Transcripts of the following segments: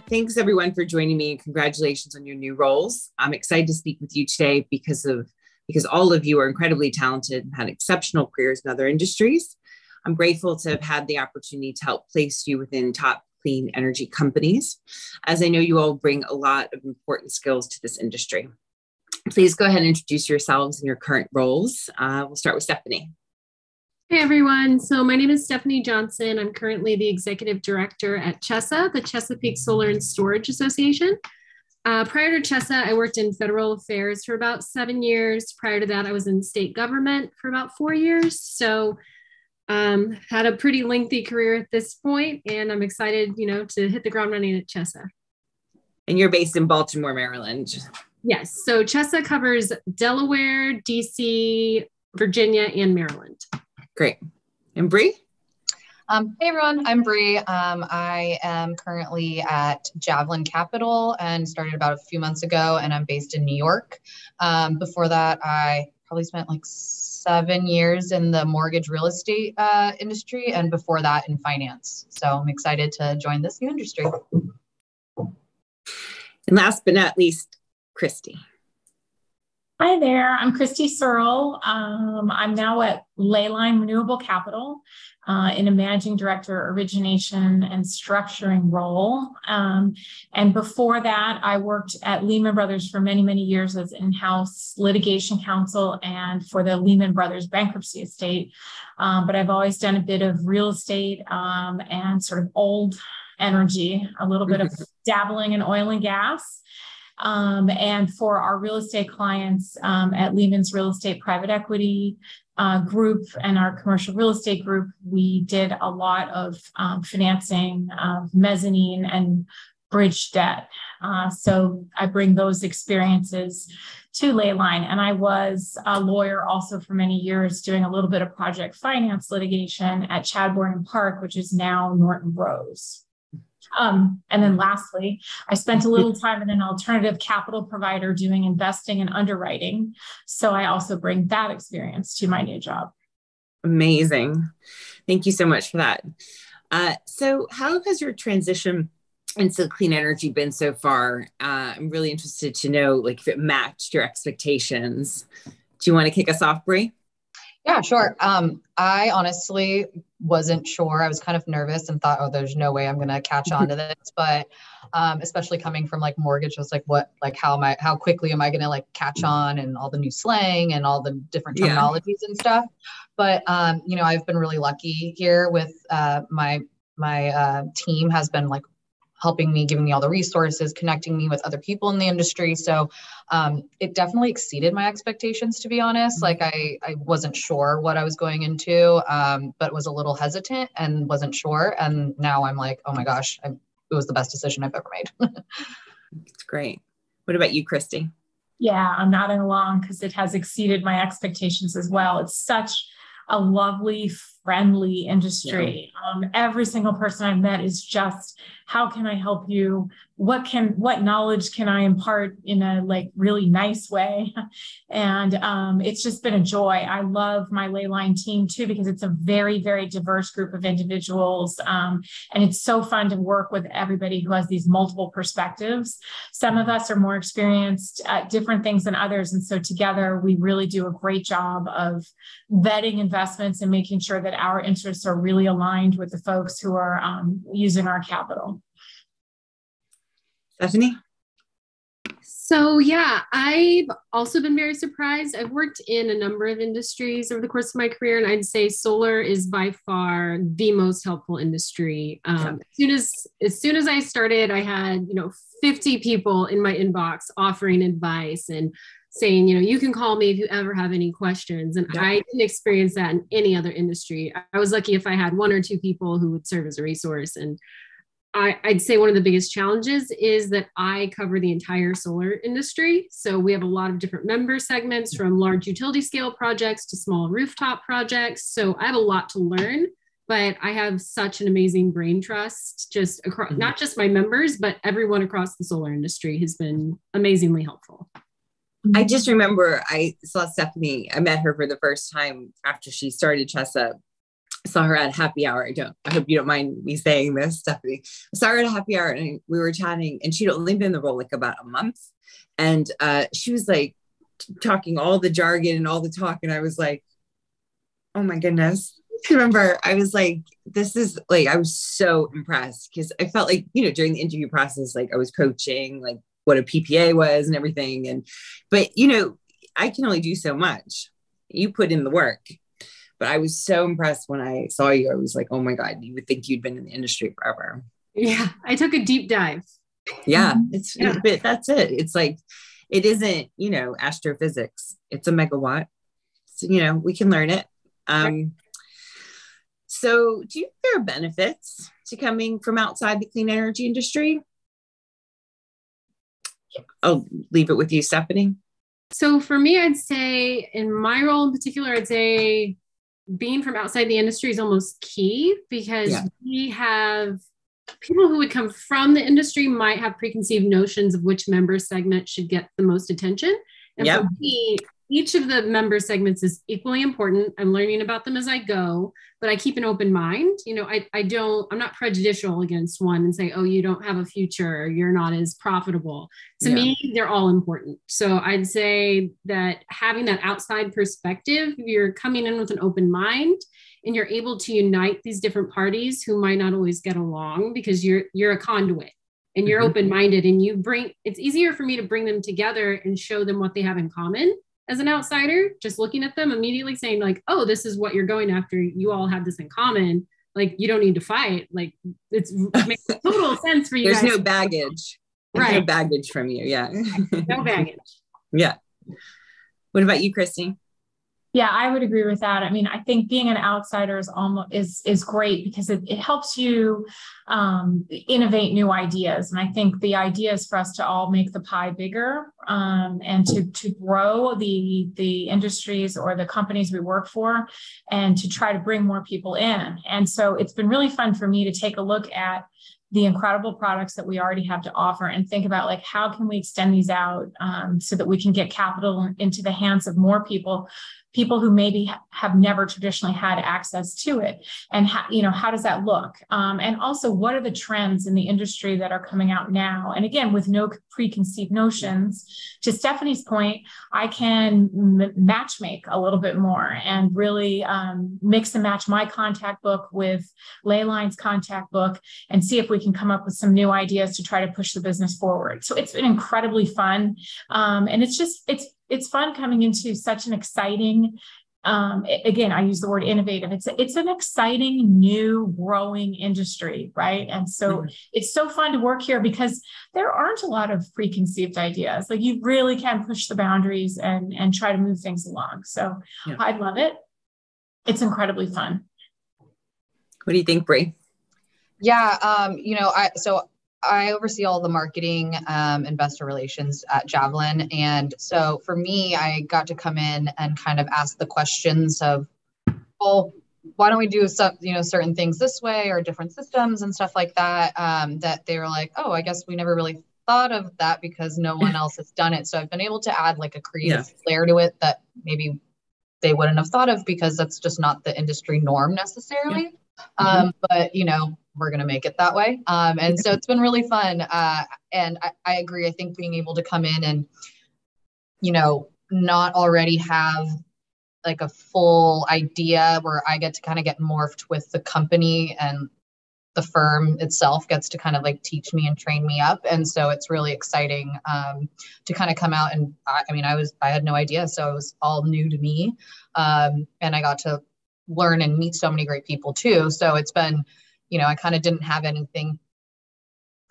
Thanks everyone for joining me, and congratulations on your new roles. I'm excited to speak with you today because all of you are incredibly talented and had exceptional careers in other industries. I'm grateful to have had the opportunity to help place you within top clean energy companies, as I know you all bring a lot of important skills to this industry. Please go ahead and introduce yourselves and your current roles. We'll start with Stephanie. Hey everyone, so my name is Stephanie Johnson. I'm currently the Executive Director at CHESA, the Chesapeake Solar and Storage Association. Prior to CHESA, I worked in federal affairs for about 7 years. Prior to that, I was in state government for about 4 years. So had a pretty lengthy career at this point, and I'm excited, to hit the ground running at CHESA. And you're based in Baltimore, Maryland. Yes, so CHESA covers Delaware, DC, Virginia, and Maryland. Great. And Bri? Hey everyone, I'm Bri. I am currently at Javelin Capital and started about a few months ago, and I'm based in New York. Before that, I probably spent like 7 years in the mortgage real estate industry, and before that in finance. So I'm excited to join this new industry. And last but not least, Christy. Hi there, I'm Christy Searle. I'm now at Leyline Renewable Capital in a managing director origination and structuring role. And before that, I worked at Lehman Brothers for many, many years as in-house litigation counsel and for the Lehman Brothers bankruptcy estate. But I've always done a bit of real estate and sort of old energy, a little bit of dabbling in oil and gas. And for our real estate clients at Lehman's Real Estate Private Equity Group and our commercial real estate group, we did a lot of financing, mezzanine and bridge debt. So I bring those experiences to Leyline. And I was a lawyer also for many years doing a little bit of project finance litigation at Chadbourne and Park, which is now Norton Rose. And then lastly, I spent a little time in an alternative capital provider doing investing and underwriting. So I also bring that experience to my new job. Amazing. Thank you so much for that. So how has your transition into clean energy been so far? I'm really interested to know if it matched your expectations. Do you want to kick us off, Bri? Yeah, sure. I honestly wasn't sure. I was kind of nervous and thought, oh, there's no way I'm going to catch on to this. But especially coming from mortgage, I was how quickly am I going to catch on, and all the new slang and all the different terminologies and stuff. But, I've been really lucky here with my team has been helping me, giving me all the resources, connecting me with other people in the industry. So it definitely exceeded my expectations, to be honest. I wasn't sure what I was going into, but was a little hesitant and wasn't sure. And now I'm like, oh my gosh, it was the best decision I've ever made. It's great. What about you, Christy? Yeah, I'm nodding along because it has exceeded my expectations as well. It's such a lovely, friendly industry. Yeah. Every single person I've met is just, how can I help you? What knowledge can I impart in a really nice way? And it's just been a joy. I love my Leyline team too, because it's a very, very diverse group of individuals. And it's so fun to work with everybody who has these multiple perspectives. Some of us are more experienced at different things than others. And so together we really do a great job of vetting investments and making sure that our interests are really aligned with the folks who are using our capital. Stephanie? So yeah, I've also been very surprised. I've worked in a number of industries over the course of my career, and I'd say solar is by far the most helpful industry. As soon as I started, I had 50 people in my inbox offering advice and saying, you can call me if you ever have any questions. And I didn't experience that in any other industry. I was lucky if I had 1 or 2 people who would serve as a resource. And I'd say one of the biggest challenges is that I cover the entire solar industry. So we have a lot of different member segments, from large utility scale projects to small rooftop projects. So I have a lot to learn, but I have such an amazing brain trust just across, not just my members, but everyone across the solar industry has been amazingly helpful. I just remember I saw Stephanie. I met her for the first time after she started CHESA saw her at happy hour. I hope you don't mind me saying this, Stephanie. I saw her at a happy hour and we were chatting, and she'd only been in the role like about a month. And she was like talking all the jargon and all the talk. And I was like, oh my goodness. I remember I was like, this is like, I was so impressed because I felt like, you know, during the interview process, like I was coaching, like what a PPA was and everything. But you know, I can only do so much. You put in the work. But I was so impressed when I saw you. I was like, oh my God, you would think you'd been in the industry forever. Yeah, I took a deep dive. Yeah, but that's it. It's like, it isn't, you know, astrophysics. It's a megawatt. So, you know, we can learn it. Right. So do you think there are benefits to coming from outside the clean energy industry? I'll leave it with you, Stephanie. So for me, I'd say in my role in particular, I'd say being from outside the industry is almost key because we have people who would come from the industry might have preconceived notions of which member segment should get the most attention. And for me, each of the member segments is equally important. I'm learning about them as I go, but I keep an open mind. You know, I'm not prejudicial against one and say, oh, you don't have a future, you're not as profitable. To me, they're all important. So I'd say that having that outside perspective, you're coming in with an open mind and you're able to unite these different parties who might not always get along because you're a conduit. And you're open-minded and it's easier for me to bring them together and show them what they have in common as an outsider, just looking at them immediately saying like, oh, this is what you're going after. You all have this in common. Like, you don't need to fight. Like, it makes total sense for you guys. There's no baggage. There's no baggage from you. Yeah. No baggage. Yeah. What about you, Christy? Yeah, I would agree with that. I mean, I think being an outsider is great because it helps you innovate new ideas. And I think the idea is for us to all make the pie bigger and to grow the industries or the companies we work for and to try to bring more people in. And so it's been really fun for me to take a look at the incredible products that we already have to offer and think about like, how can we extend these out so that we can get capital into the hands of more people who maybe have never traditionally had access to it. And how does that look? And also, what are the trends in the industry that are coming out now? And again, with no preconceived notions, to Stephanie's point, I can match make a little bit more and really mix and match my contact book with Leyline's contact book and see if we can come up with some new ideas to try to push the business forward. So it's been incredibly fun. And it's fun coming into such an exciting, again, I use the word innovative. It's an exciting, new, growing industry, right? And so it's so fun to work here because there aren't a lot of preconceived ideas. Like, you really can push the boundaries and try to move things along. So I love it. It's incredibly fun. What do you think, Bri? Yeah, I oversee all the marketing, investor relations at Javelin. And so for me, I got to come in and kind of ask the questions of, well, why don't we do some, certain things this way or different systems and stuff like that, that they were like, oh, I guess we never really thought of that because no one else has done it. So I've been able to add like a creative flair to it that maybe they wouldn't have thought of because that's just not the industry norm necessarily. But, we're going to make it that way. And so it's been really fun. And I agree. I think being able to come in and, not already have like a full idea where I get to kind of get morphed with the company and the firm itself gets to kind of like teach me and train me up. And so it's really exciting to kind of come out. And I had no idea. So it was all new to me. And I got to learn and meet so many great people too. So it's been, I kind of didn't have anything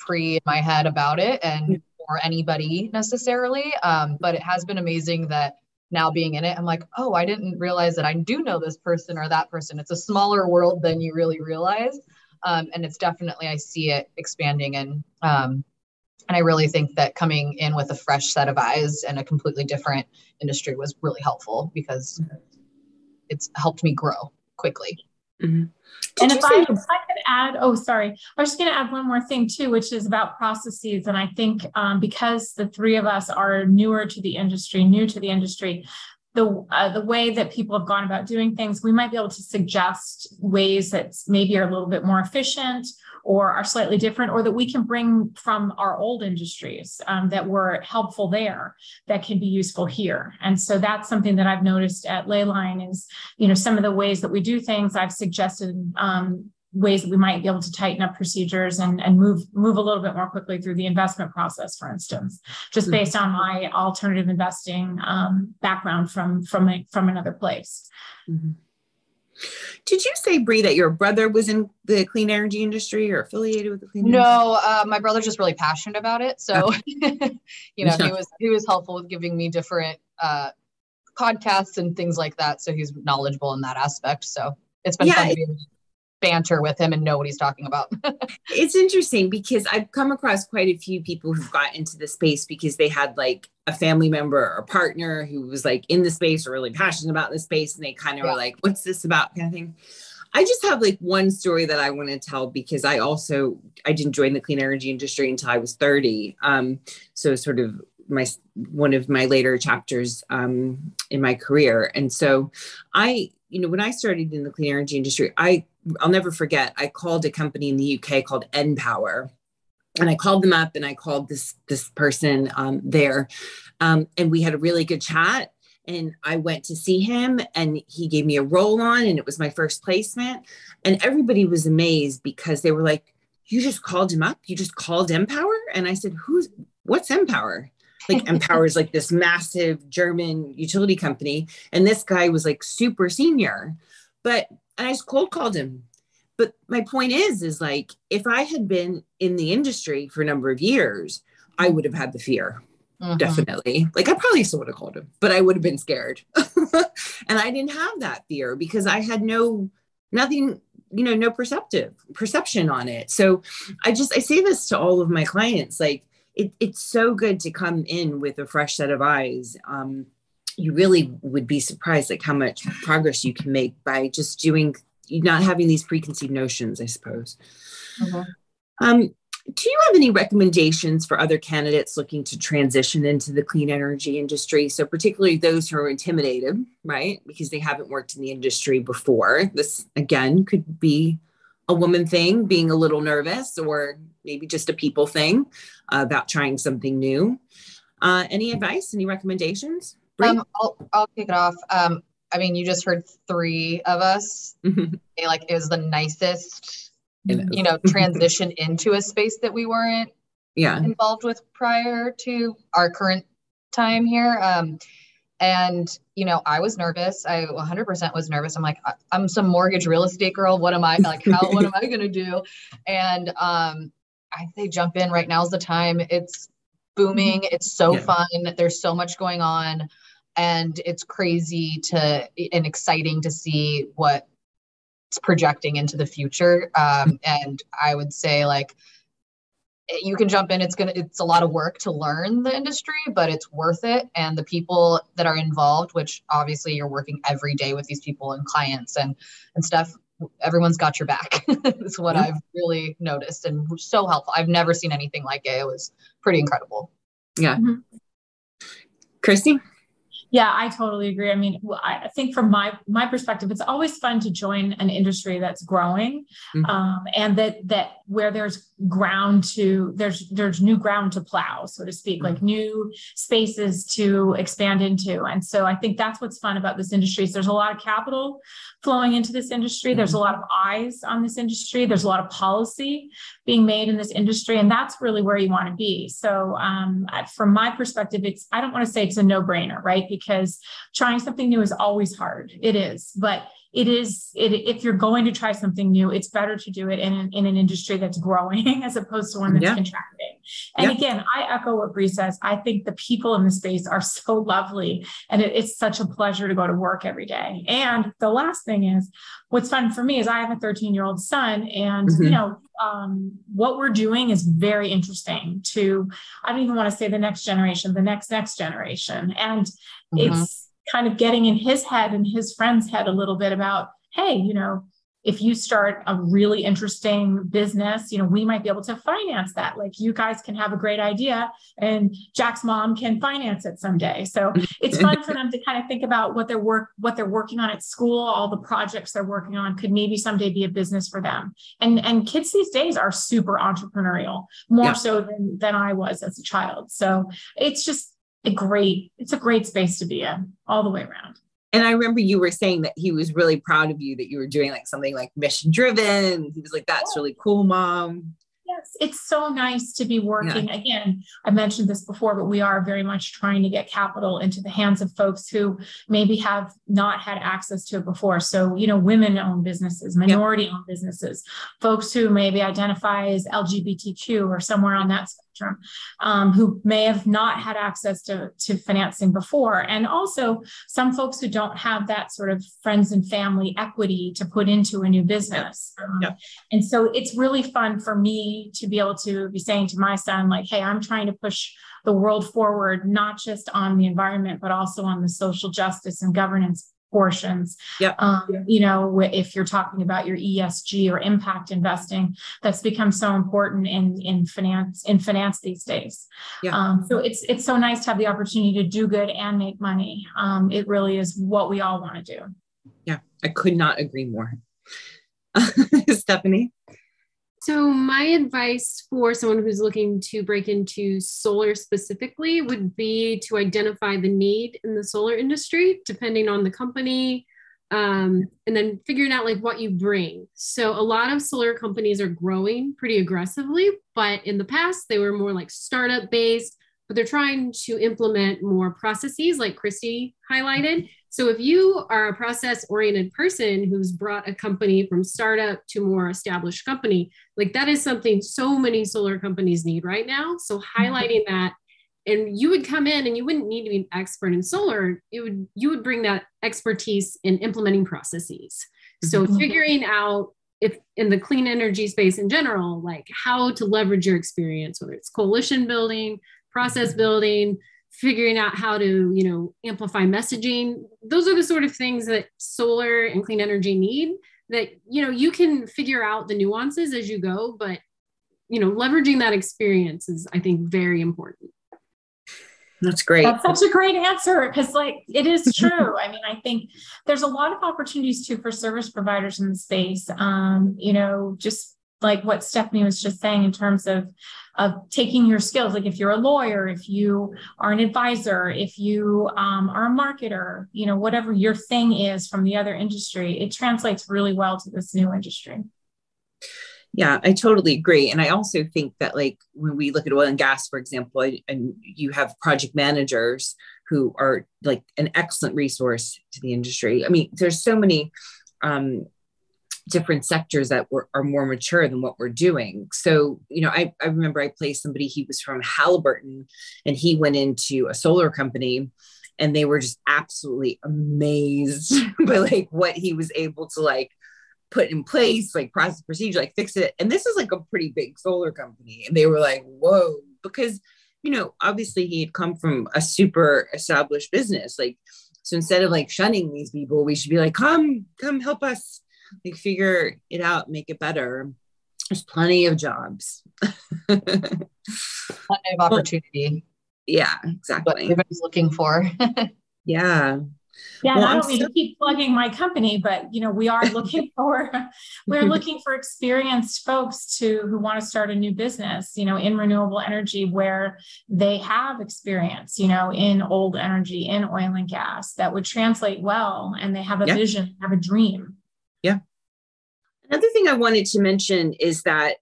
in my head about it and or anybody necessarily. But it has been amazing that now being in it, I'm like, oh, I didn't realize that I do know this person or that person. It's a smaller world than you really realize. And it's definitely, I see it expanding. And I really think that coming in with a fresh set of eyes and a completely different industry was really helpful because it's helped me grow quickly. And if I could add, I was just going to add one more thing too, which is about processes. And I think because the three of us are new to the industry, the way that people have gone about doing things, we might be able to suggest ways that maybe are a little bit more efficient or are slightly different, or that we can bring from our old industries that were helpful there that can be useful here. And so that's something that I've noticed at Leyline is, some of the ways that we do things. I've suggested ways that we might be able to tighten up procedures and move a little bit more quickly through the investment process, for instance, just based on my alternative investing background from another place. Mm-hmm. Did you say, Bri, that your brother was in the clean energy industry or affiliated with the clean energy? No, my brother's just really passionate about it. So, Okay. he was helpful with giving me different podcasts and things like that. So he's knowledgeable in that aspect. So it's been fun to be banter with him and know what he's talking about. It's interesting because I've come across quite a few people who've got into the space because they had like a family member or partner who was like in the space or really passionate about the space. And they kind of were like, what's this about kind of thing. I just have like one story that I want to tell because I didn't join the clean energy industry until I was 30. So sort of one of my later chapters in my career. And so when I started in the clean energy industry, I'll never forget, I called a company in the UK called Power, and I called them up and I called this person there. And we had a really good chat, and I went to see him and he gave me a roll on, and it was my first placement. And everybody was amazed because they were like, you just called him up? You just called Power? And I said, what's Power? Like Power is like this massive German utility company. And this guy was like super senior, and I just cold called him. But my point is like, if I had been in the industry for a number of years, I would have had the fear. Mm-hmm. Definitely. Like I probably still would have called him, but I would have been scared. And I didn't have that fear because I had no perception on it. So I say this to all of my clients, like it's so good to come in with a fresh set of eyes. You really would be surprised like how much progress you can make by just not having these preconceived notions, I suppose. Mm-hmm. Do you have any recommendations for other candidates looking to transition into the clean energy industry? So particularly those who are intimidated, right? Because they haven't worked in the industry before. This, again, could be a woman thing, being a little nervous, or maybe just a people thing about trying something new. Any advice, any recommendations? I'll kick it off. You just heard 3 of us. Like it was the nicest transition into a space that we weren't involved with prior to our current time here. I was nervous. I 100% was nervous. I'm like, I'm some mortgage real estate girl. What am I like? What am I going to do? And I say jump in. Right now is the time. It's booming. It's so fun. There's so much going on, and it's crazy and exciting to see what it's projecting into the future. And I would say like, you can jump in. It's a lot of work to learn the industry, but it's worth it. And the people that are involved, which obviously you're working every day with these people and clients and stuff, everyone's got your back. That's what I've really noticed, and so helpful. I've never seen anything like it. It was pretty incredible. Yeah. Mm-hmm. Christy? Yeah, I totally agree. I think from my perspective, it's always fun to join an industry that's growing, and that where there's there's new ground to plow, so to speak, like new spaces to expand into. And so I think that's what's fun about this industry. So there's a lot of capital flowing into this industry. There's a lot of eyes on this industry. There's a lot of policy being made in this industry, and that's really where you want to be. So from my perspective, I don't want to say it's a no-brainer, right? Because trying something new is always hard. It is, but if you're going to try something new, it's better to do it in an industry that's growing as opposed to one that's contracting. And again, I echo what Bri says. I think the people in the space are so lovely, and it's such a pleasure to go to work every day. And the last thing is, what's fun for me is I have a 13-year-old son, and what we're doing is very interesting to, I don't even want to say the next generation, the next generation. And it's kind of getting in his head and his friend's head a little bit about, hey, if you start a really interesting business, we might be able to finance that. Like, you guys can have a great idea and Jack's mom can finance it someday. So it's fun for them to kind of think about what they're working on at school, all the projects they're working on could maybe someday be a business for them. And kids these days are super entrepreneurial, more so than I was as a child. So it's just a great space to be in all the way around. And I remember you were saying that he was really proud of you, that you were doing like something like mission driven. He was like, that's really cool, Mom. Yes, it's so nice to be working. Again, I mentioned this before, but we are very much trying to get capital into the hands of folks who maybe have not had access to it before. So, women-owned businesses, minority-owned businesses, folks who maybe identify as LGBTQ or somewhere on that spectrum, who may have not had access to financing before. And also some folks who don't have that sort of friends and family equity to put into a new business. And so it's really fun for me to be able to be saying to my son, like, hey, I'm trying to push the world forward, not just on the environment, but also on the social justice and governance portions. If you're talking about your ESG or impact investing, that's become so important in finance these days. So it's so nice to have the opportunity to do good and make money. It really is what we all want to do. Yeah, I could not agree more. Stephanie? So my advice for someone who's looking to break into solar specifically would be to identify the need in the solar industry, depending on the company, and then figuring out like what you bring. So a lot of solar companies are growing pretty aggressively, but in the past they were more like startup based, but they're trying to implement more processes like Christy highlighted. So if you are a process-oriented person who's brought a company from startup to more established company, like that is something so many solar companies need right now. So highlighting that, and you would come in and you wouldn't need to be an expert in solar. You would bring that expertise in implementing processes. So figuring out, if in the clean energy space in general, like how to leverage your experience, whether it's coalition building, process building, figuring out how to, amplify messaging. Those are the sort of things that solar and clean energy need, that, you can figure out the nuances as you go, but, leveraging that experience is, I think, very important. That's great. That's such a great answer, because it is true. I mean, I think there's a lot of opportunities too for service providers in the space. Just like what Stephanie was just saying in terms of taking your skills. Like if you're a lawyer, if you are an advisor, if you are a marketer, whatever your thing is from the other industry, it translates really well to this new industry. Yeah, I totally agree. And I also think that when we look at oil and gas, for example, and you have project managers who are like an excellent resource to the industry. I mean, there's so many different sectors that are more mature than what we're doing. So, I remember I placed somebody, he was from Halliburton, and he went into a solar company, and they were just absolutely amazed by what he was able to put in place, process, procedure, fix it. And this is a pretty big solar company. And they were like, whoa, because, obviously he had come from a super established business. So instead of shunning these people, we should be like, come help us figure it out, make it better. There's plenty of jobs. Plenty of opportunity. Yeah, exactly. What everybody's looking for. Yeah. Yeah, I don't mean to keep plugging my company, but we are looking for experienced folks who want to start a new business, in renewable energy, where they have experience, in old energy, in oil and gas, that would translate well, and they have a vision, have a dream. Yeah. Another thing I wanted to mention is that,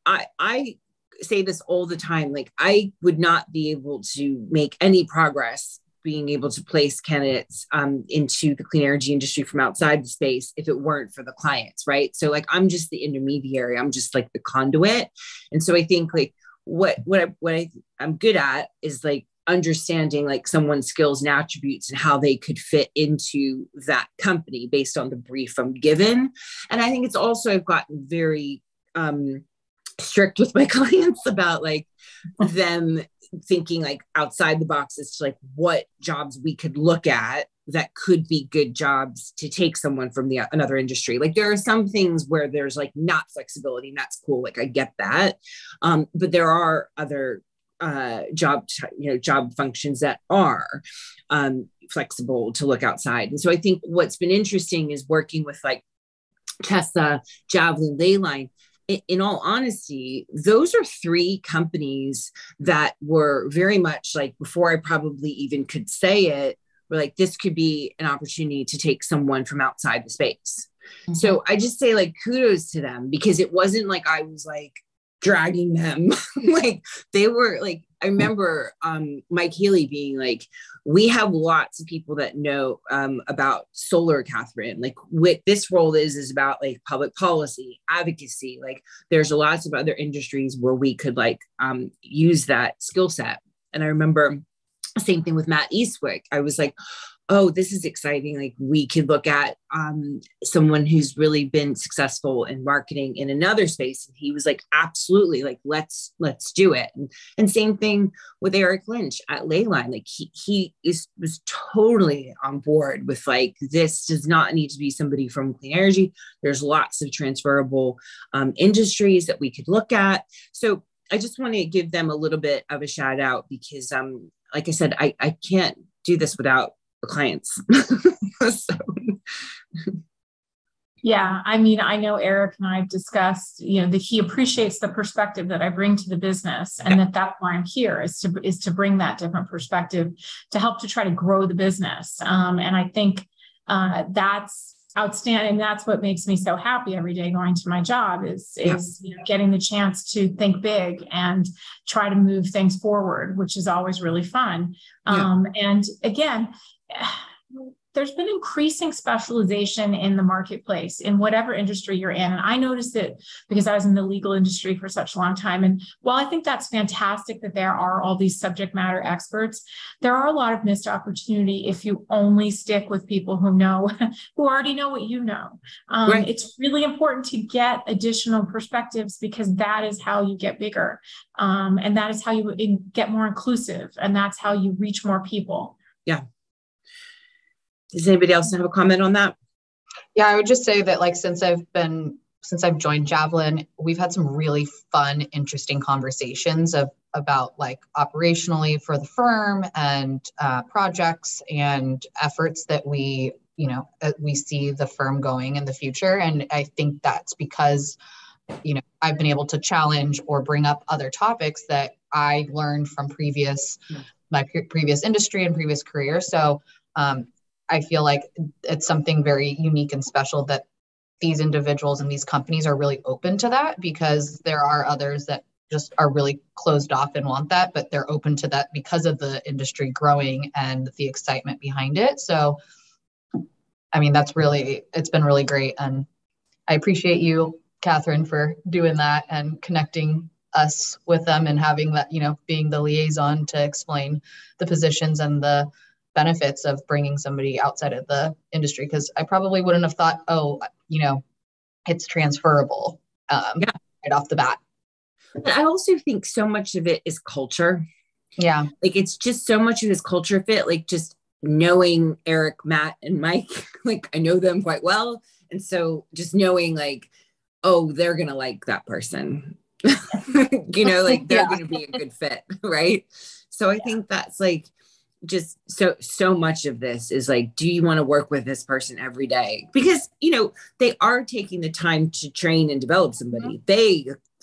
I say this all the time, I would not be able to make any progress being able to place candidates into the clean energy industry from outside the space if it weren't for the clients, right? So I'm just the intermediary. I'm just the conduit. And so I think what I'm good at is understanding someone's skills and attributes and how they could fit into that company based on the brief I'm given. And I think it's also, I've gotten very strict with my clients about them thinking like outside the box as to like what jobs we could look at that could be good jobs to take someone from another industry. Like there are some things where there's like not flexibility, and that's cool. Like I get that. But there are other job functions that are flexible to look outside. And so I think what's been interesting is working with like Tessa, Javelin, Leyline. In all honesty, those are three companies that were very much like, before I probably even could say it, we're like, this could be an opportunity to take someone from outside the space. Mm-hmm. So I just say like kudos to them, because it wasn't like I was like dragging them. Like they were like, I remember Mike Healy being like, we have lots of people that know about solar, Catherine. Like what this role is about like public policy, advocacy. Like there's lots of other industries where we could like use that skill set. And I remember same thing with Matt Eastwick. I was like, oh, this is exciting. Like we could look at someone who's really been successful in marketing in another space. And he was like, absolutely, like, let's do it. And same thing with Eric Lynch at Leyline. Like he was totally on board with like, this does not need to be somebody from clean energy. There's lots of transferable industries that we could look at. So I just want to give them a little bit of a shout out, because like I said, I can't do this without the clients. So. Yeah, I mean, I know Eric and I have discussed, that he appreciates the perspective that I bring to the business, and that's why I'm here, is to bring that different perspective to help to try to grow the business. And I think that's outstanding. That's what makes me so happy every day going to my job is getting the chance to think big and try to move things forward, which is always really fun. And again, there's been increasing specialization in the marketplace in whatever industry you're in. And I noticed it because I was in the legal industry for such a long time. And while I think that's fantastic that there are all these subject matter experts, there are a lot of missed opportunity if you only stick with people who already know what you know. Right. It's really important to get additional perspectives, because that is how you get bigger. And that is how you get more inclusive. And that's how you reach more people. Yeah. Does anybody else have a comment on that? Yeah, I would just say that like, since I've joined Javelin, we've had some really fun, interesting conversations about like operationally for the firm and projects and efforts that we see the firm going in the future. And I think that's because, I've been able to challenge or bring up other topics that I learned from my previous industry and previous career. So, I feel like it's something very unique and special that these individuals and these companies are really open to that, because there are others that just are really closed off and want that, but they're open to that because of the industry growing and the excitement behind it. So, I mean, it's been really great. And I appreciate you, Catherine, for doing that and connecting us with them and having that, being the liaison to explain the positions and the benefits of bringing somebody outside of the industry, because I probably wouldn't have thought, it's transferable right off the bat. I also think so much of it is culture. Yeah. Like it's just so much of this culture fit, like just knowing Eric, Matt, and Mike, like I know them quite well. And so just knowing like, oh, they're going to like that person, like they're going to be a good fit. Right. So I think that's like, just so much of this is like, do you want to work with this person every day? Because, they are taking the time to train and develop somebody.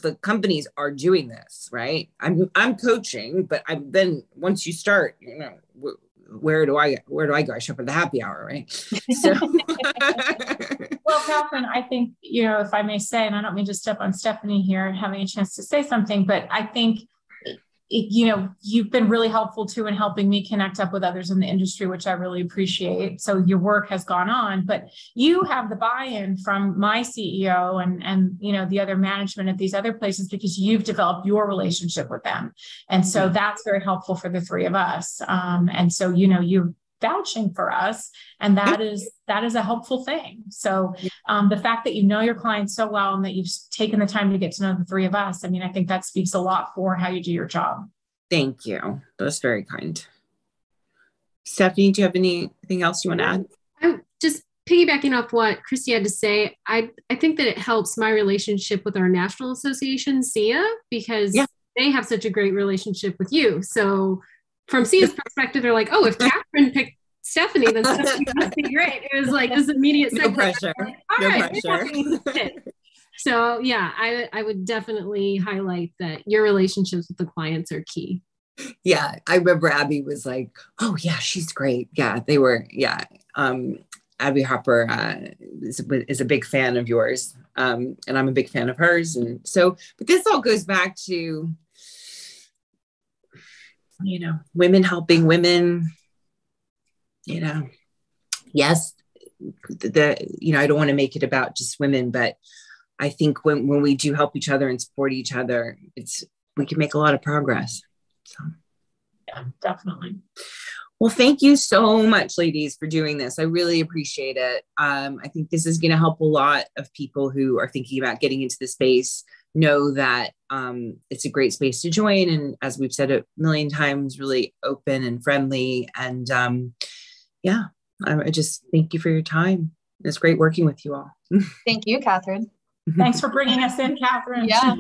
The companies are doing this, right? I'm coaching, but once you start, where do I go? I show up at the happy hour, right? So. Well, Catherine, I think, if I may say, and I don't mean to step on Stephanie here and having a chance to say something, but I think you've been really helpful too in helping me connect up with others in the industry, which I really appreciate. So your work has gone on, but you have the buy-in from my CEO and the other management at these other places, because you've developed your relationship with them. And so that's very helpful for the three of us. And so, you're vouching for us, and that is a helpful thing. So the fact that you know your clients so well and that you've taken the time to get to know the three of us, I mean, I think that speaks a lot for how you do your job. Thank you. That's very kind. Stephanie, do you have anything else you want to add? I'm just piggybacking off what Christy had to say. I think that it helps my relationship with our national association, SIA, because they have such a great relationship with you. So from SIA's perspective, they're like, oh, if Catherine picked Stephanie, then Stephanie must be great. It was like this immediate no pressure. Like, all no right, pressure. So yeah, I would definitely highlight that your relationships with the clients are key. Yeah, I remember Abby was like, oh yeah, she's great. Yeah, they were. Yeah. Abby Hopper is a big fan of yours. And I'm a big fan of hers. And so, but this all goes back to, women helping women, yes, I don't want to make it about just women, but I think when we do help each other and support each other, we can make a lot of progress. So, yeah, definitely. Well, thank you so much, ladies, for doing this. I really appreciate it. I think this is going to help a lot of people who are thinking about getting into the space know that it's a great space to join. And as we've said a million times, really open and friendly. And I just thank you for your time. It's great working with you all. Thank you, Catherine. Thanks for bringing us in, Catherine. Yeah.